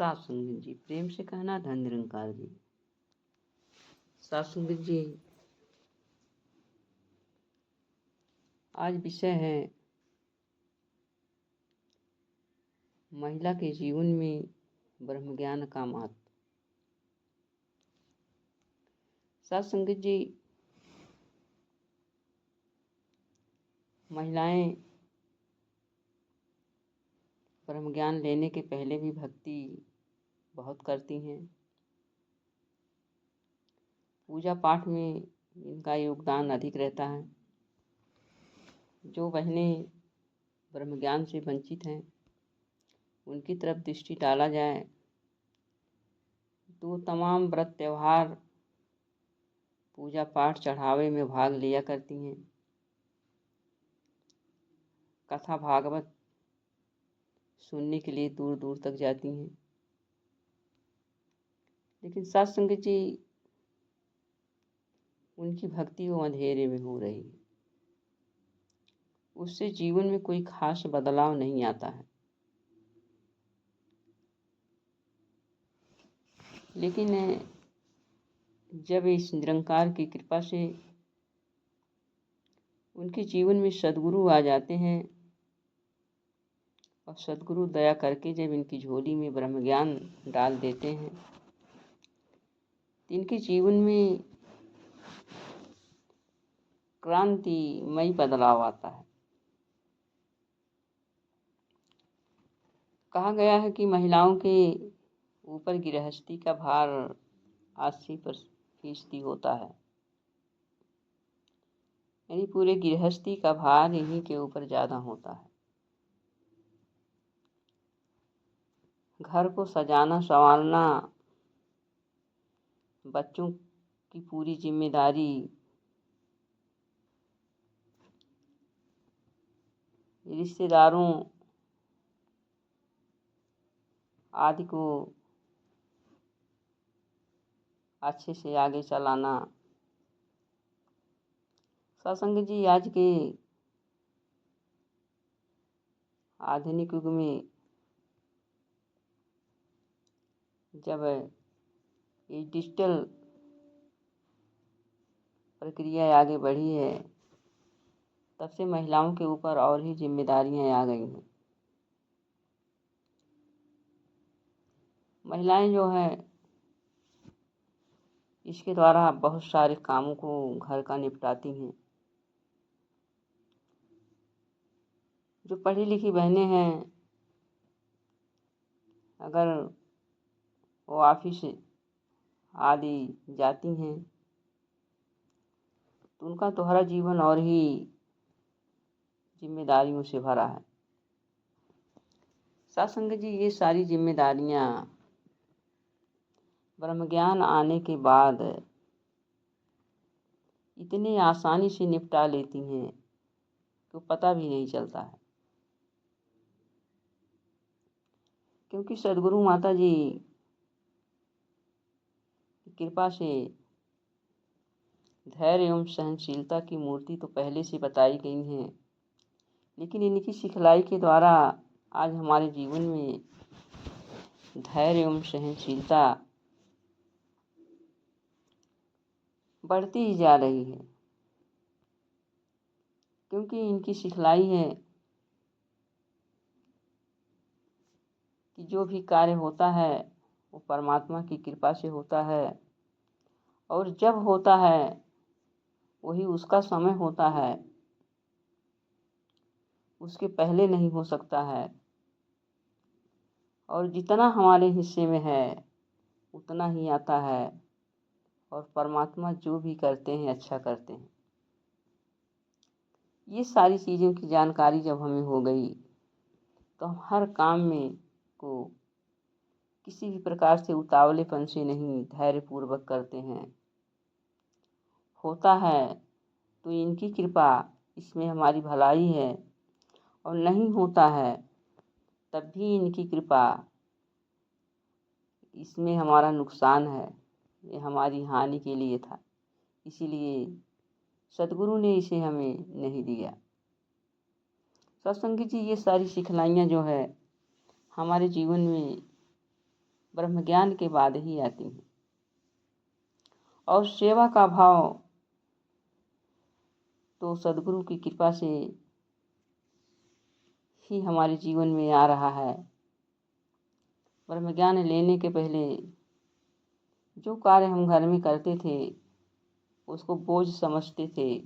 सात संगत जी, प्रेम से कहना धन निरंकार जी। सात संगत जी, आज विषय है महिला के जीवन में ब्रह्म ज्ञान का महत्व। सात संगत जी, महिलाएं ब्रह्म ज्ञान लेने के पहले भी भक्ति बहुत करती हैं। पूजा पाठ में इनका योगदान अधिक रहता है। जो बहनें ब्रह्म ज्ञान से वंचित हैं, उनकी तरफ दृष्टि डाला जाए तो तमाम व्रत त्यौहार, पूजा पाठ, चढ़ावे में भाग लिया करती हैं। कथा भागवत सुनने के लिए दूर दूर तक जाती हैं। लेकिन सात संगत जी, उनकी भक्ति वो अंधेरे में हो रही है। उससे जीवन में कोई खास बदलाव नहीं आता है। लेकिन जब इस निरंकार की कृपा से उनके जीवन में सद्गुरु आ जाते हैं और सद्गुरु दया करके जब इनकी झोली में ब्रह्म ज्ञान डाल देते हैं, तो इनके जीवन में क्रांतिमय बदलाव आता है। कहा गया है कि महिलाओं के ऊपर गृहस्थी का भार 80% होता है। यानी पूरे गृहस्थी का भार इन्हीं के ऊपर ज़्यादा होता है। घर को सजाना संवारना, बच्चों की पूरी जिम्मेदारी, रिश्तेदारों आदि को अच्छे से आगे चलाना। सत्संग जी, आज के आधुनिक युग में जब ये डिजिटल प्रक्रिया आगे बढ़ी है, तब से महिलाओं के ऊपर और ही जिम्मेदारियां आ गई हैं। महिलाएं जो है, इसके द्वारा बहुत सारे कामों को घर का निपटाती हैं। जो पढ़ी लिखी बहनें हैं, अगर वो ऑफिस आदि जाती हैं तो उनका दोहरा जीवन और ही जिम्मेदारियों से भरा है। सत्संग जी, ये सारी जिम्मेदारियां ब्रह्म ज्ञान आने के बाद इतनी आसानी से निपटा लेती हैं तो पता भी नहीं चलता है। क्योंकि सद्गुरु माता जी की कृपा से धैर्य एवं सहनशीलता की मूर्ति तो पहले से बताई गई हैं, लेकिन इनकी सिखलाई के द्वारा आज हमारे जीवन में धैर्य एवं सहनशीलता बढ़ती ही जा रही है। क्योंकि इनकी सिखलाई है कि जो भी कार्य होता है वो परमात्मा की कृपा से होता है, और जब होता है वही उसका समय होता है, उसके पहले नहीं हो सकता है। और जितना हमारे हिस्से में है उतना ही आता है, और परमात्मा जो भी करते हैं अच्छा करते हैं। ये सारी चीज़ों की जानकारी जब हमें हो गई तो हम हर काम में को किसी भी प्रकार से उतावलेपन से नहीं, धैर्यपूर्वक करते हैं। होता है तो इनकी कृपा, इसमें हमारी भलाई है, और नहीं होता है तब भी इनकी कृपा, इसमें हमारा नुकसान है, ये हमारी हानि के लिए था। इसीलिए सद्गुरु ने इसे हमें नहीं दिया। सत्संग जी, ये सारी सिखलाइयाँ जो है हमारे जीवन में ब्रह्म ज्ञान के बाद ही आती हैं। और सेवा का भाव तो सद्गुरु की कृपा से ही हमारे जीवन में आ रहा है। ब्रह्म ज्ञान लेने के पहले जो कार्य हम घर में करते थे उसको बोझ समझते थे,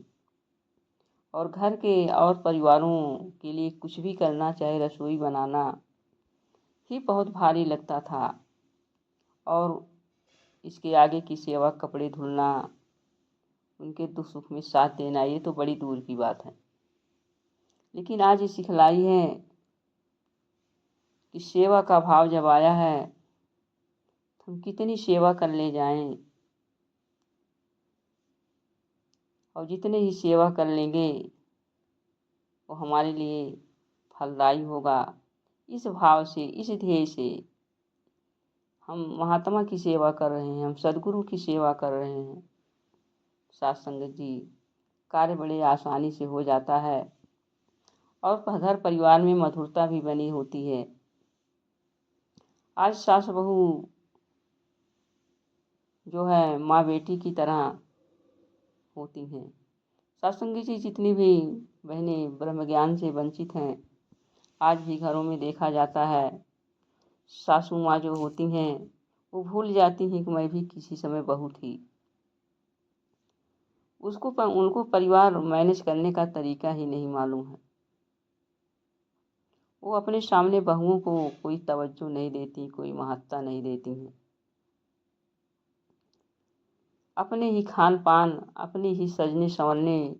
और घर के और परिवारों के लिए कुछ भी करना, चाहे रसोई बनाना, ही बहुत भारी लगता था। और इसके आगे की सेवा, कपड़े धुलना, उनके दुख सुख में साथ देना, ये तो बड़ी दूर की बात है। लेकिन आज ये सिखलाई है कि सेवा का भाव जब आया है तो हम कितनी सेवा कर ले जाएं, और जितने ही सेवा कर लेंगे वो हमारे लिए फलदायी होगा। इस भाव से, इस ध्येय से हम महात्मा की सेवा कर रहे हैं, हम सद्गुरु की सेवा कर रहे हैं। साथ संगत जी, कार्य बड़े आसानी से हो जाता है और घर परिवार में मधुरता भी बनी होती है। आज सास बहू जो है माँ बेटी की तरह होती हैं। साथ संगत जी, जितनी भी बहनें ब्रह्म ज्ञान से वंचित हैं, आज भी घरों में देखा जाता है सासू माँ जो होती हैं वो भूल जाती हैं कि मैं भी किसी समय बहू थी। उनको परिवार मैनेज करने का तरीका ही नहीं मालूम है। वो अपने सामने बहुओं को कोई तवज्जो नहीं देती, कोई महत्ता नहीं देती हैं। अपने ही खान पान, अपने ही सजने संवरने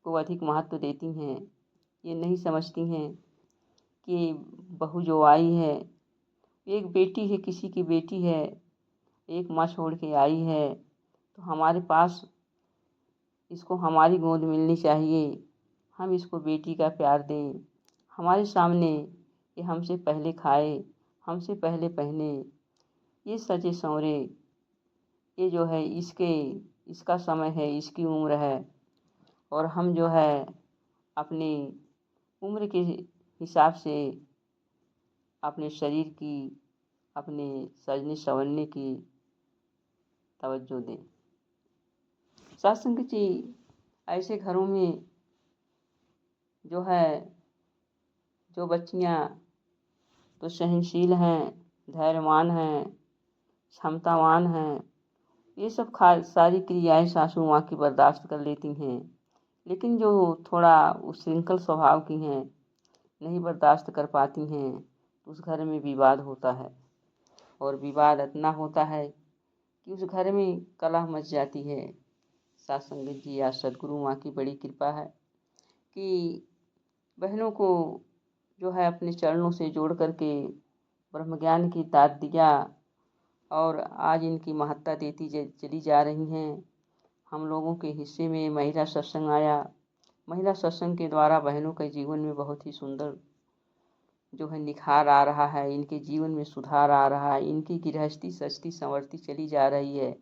को अधिक महत्व देती हैं। ये नहीं समझती हैं कि बहू जो आई है, एक बेटी है, किसी की बेटी है, एक माँ छोड़ के आई है, तो हमारे पास इसको हमारी गोद मिलनी चाहिए। हम इसको बेटी का प्यार दें, हमारे सामने ये हमसे पहले खाए, हमसे पहले पहने, ये सजे संवरे, ये जो है इसका समय है, इसकी उम्र है। और हम जो है अपनी उम्र के हिसाब से अपने शरीर की, अपने सजने संवरने की तवज्जो दें। साथ संगत जी, ऐसे घरों में जो है, जो बच्चियाँ तो सहनशील हैं, धैर्यवान हैं, क्षमतावान हैं, ये सब सारी क्रियाएं सासू माँ की बर्दाश्त कर लेती हैं। लेकिन जो थोड़ा उच्छृंखल स्वभाव की हैं, नहीं बर्दाश्त कर पाती हैं, तो उस घर में विवाद होता है। और विवाद इतना होता है कि उस घर में कलह मच जाती है। साथ संगत जी, आज सद्गुरु माँ की बड़ी कृपा है कि बहनों को जो है अपने चरणों से जोड़ करके ब्रह्म ज्ञान की दात दिया, और आज इनकी महत्ता देती चली जा रही हैं। हम लोगों के हिस्से में महिला सत्संग आया। महिला सत्संग के द्वारा बहनों के जीवन में बहुत ही सुंदर जो है निखार आ रहा है, इनके जीवन में सुधार आ रहा है, इनकी गृहस्थी सजती संवरती चली जा रही है।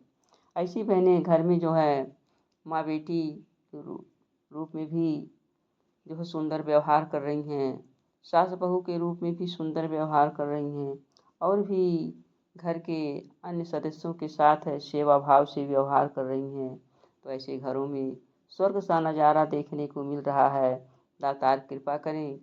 ऐसी बहनें घर में जो है माँ बेटी रूप में भी जो है सुंदर व्यवहार कर रही हैं, सास बहू के रूप में भी सुंदर व्यवहार कर रही हैं, और भी घर के अन्य सदस्यों के साथ सेवा भाव से व्यवहार कर रही हैं। तो ऐसे घरों में स्वर्ग सा नज़ारा देखने को मिल रहा है। दातार कृपा करें।